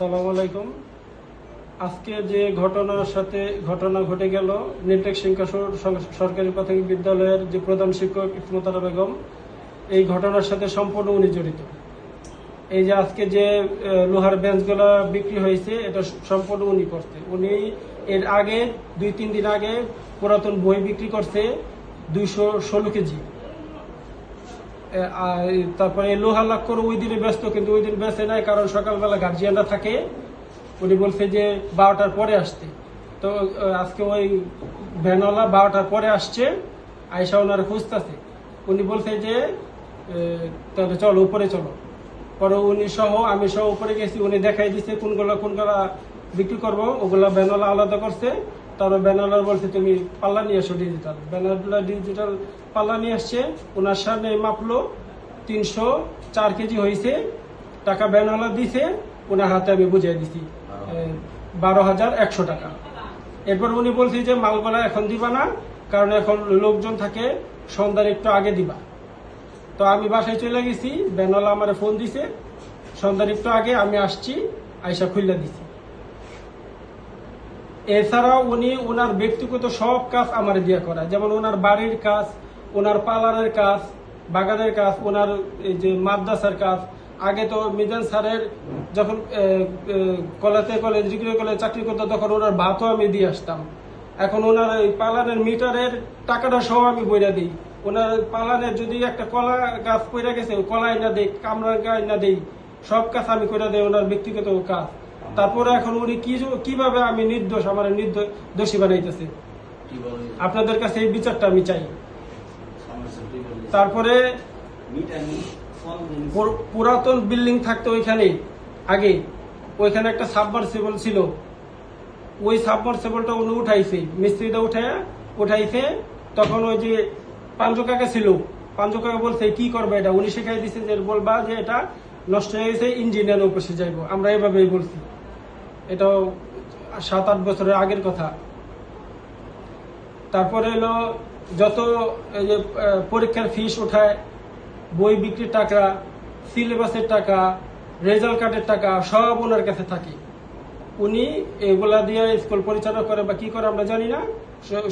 আসসালামু আলাইকুম। আজকে যে ঘটনা ঘটে গেল, নীলটেক সিংহাসন সরকারি প্রাথমিক বিদ্যালয়ের যে প্রধান শিক্ষক ইসমতারা বেগম, এই ঘটনার সাথে সম্পূর্ণ উনি জড়িত। এই যে আজকে যে লোহার বেঞ্চগুলো বিক্রি হয়েছে, এটা সম্পূর্ণ উনি করছে। উনি এর আগে 2-3 দিন আগে পুরাতন বই বিক্রি করছে 216 কেজি। তারপরে লোহা লাখ করে ওই দিনে ব্যস্ত, কিন্তু ওই দিন বেঁচে নাই, কারণ সকালবেলা গার্জিয়ানরা থাকে। উনি বলছে যে 12টার পরে আসতে। তো আজকে ওই ভ্যানওয়ালা 12টার পরে আসছে, আয়সা ওনারা খুঁজতেছে। উনি বলছে যে তাহলে চলো উপরে চলো। পরে উনি সহ আমি সহ উপরে গেছি। উনি দেখাই দিচ্ছে কোনগুলা বিক্রি করবো, ওগুলা ভ্যানওয়ালা আলাদা করছে। তারপর ব্যানার বলছে তুমি পাল্লা নিয়ে আসো ডিজিটাল। ব্যানারগুলো ডিজিটাল পাল্লা নিয়ে আসছে। ওনার সামনে মাপলো 304 কেজি হয়েছে। টাকা ব্যানারওয়ালা দিছে, ওনার হাতে আমি বুঝিয়ে দিছি 12,100 টাকা। এরপর উনি বলছে যে মালগুলা এখন দিবা না, কারণ এখন লোকজন থাকে, সন্ধ্যার একটু আগে দিবা। তো আমি বাসায় চলে গেছি, ব্যানারওয়ালা আমার ফোন দিছে, সন্ধ্যার একটু আগে আমি আসছি, আয়সা খুললা দিছি। এছাড়াও উনি ওনার ব্যক্তিগত সব কাজ আমার দিয়ে করা, যেমন ওনার বাড়ির কাজ, ওনার পার্লারের কাজ, বাগানের কাজ, ওনার এই যে মাদ্রাসার কাজ। আগে তো মিজান স্যারের যখন ডিগ্রি কলেজে চাকরি করতো, তখন ওনার ভাতও আমি দিয়ে আসতাম। এখন ওনার এই পার্লারের মিটারের টাকাটা সহ আমি বইরা দিই। ওনার পার্লারের যদি একটা কলা গাছ পড়ে গেছে, কলা না দেই, কামড়া না দেই, সব কাজ আমি করে দেই, ওনার ব্যক্তিগত কাজ। তারপরে এখন উনি কিভাবে আমি নির্দোষ, আমার দোষী বানাইতেছে। আপনাদের কাছে এই বিচারটা আমি চাই। তারপরে পুরাতন বিল্ডিং থাকতো ওইখানে, আগে ওইখানে একটা সাবমার্সিবল ছিল। ওই সাবমার্সিবলটা উনি উঠাইছে, মিস্ত্রিটা উঠাইছে। তখন ওই যে পাঞ্জু কাকা ছিল, পাঞ্জু কাকা বলছে কি করবে এটা, উনি শিখাই দিচ্ছে যে বলবা যে এটা নষ্ট হয়ে গেছে, ইঞ্জিনিয়ার অফিসে যাইবো। আমরা এভাবেই বলছি। এটাও 7-8 বছরের আগের কথা। তারপরে এলো যত এই যে পরীক্ষার ফিস উঠায়, বই বিক্রির টাকা, সিলেবাসের টাকা, রেজাল্ট কার্ডের টাকা, সব ওনার কাছে থাকে। উনি এগুলা দিয়ে স্কুল পরিচালনা করে বা কি করে আমরা জানি না,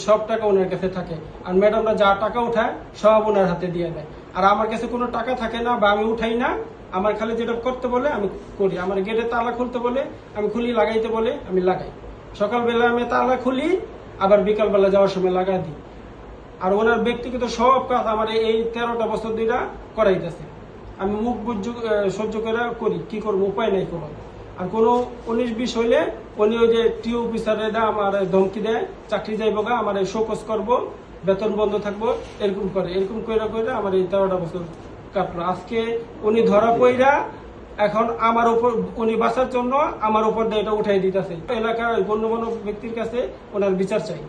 সব টাকা ওনার কাছে থাকে। আর ম্যাডামরা যা টাকা উঠায় সব ওনার হাতে দিয়ে দেয়। আর আমার কাছে কোনো টাকা থাকে না, বা আমি উঠাই না। আমার খালি যেটা করতে বলে আমি করি। আমার গেটে তালা খুলতে বলে আমি খুলি, লাগাইতে বলে আমি লাগাই। সকালবেলা আমি তালা খুলি, আবার বিকালবেলা যাওয়ার সময় লাগাই দিই। আর ওনার ব্যক্তিগত সব কাজ আমার এই 13টা বছর ধরে করাইতেছে। আমি মুখ সহ্য করে করি, কি করবো, উপায় নাই কোনো। আর কোনো 19-20 হইলে উনি ওই যে টিও অফিসারেরা আমার ধমকি দেয়, চাকরি যাইবো গা, আমার শোকজ করবো, বেতন বন্ধ থাকবো, এরকম করে আমার এই 13টা বছর কাটলো। আজকে উনি ধরা পইরা এখন আমার উপর, উনি বাঁচার জন্য আমার উপর দিয়ে এটা উঠাই দিতেছে। এলাকার গণ্যমান্য ব্যক্তির কাছে ওনার বিচার চাই।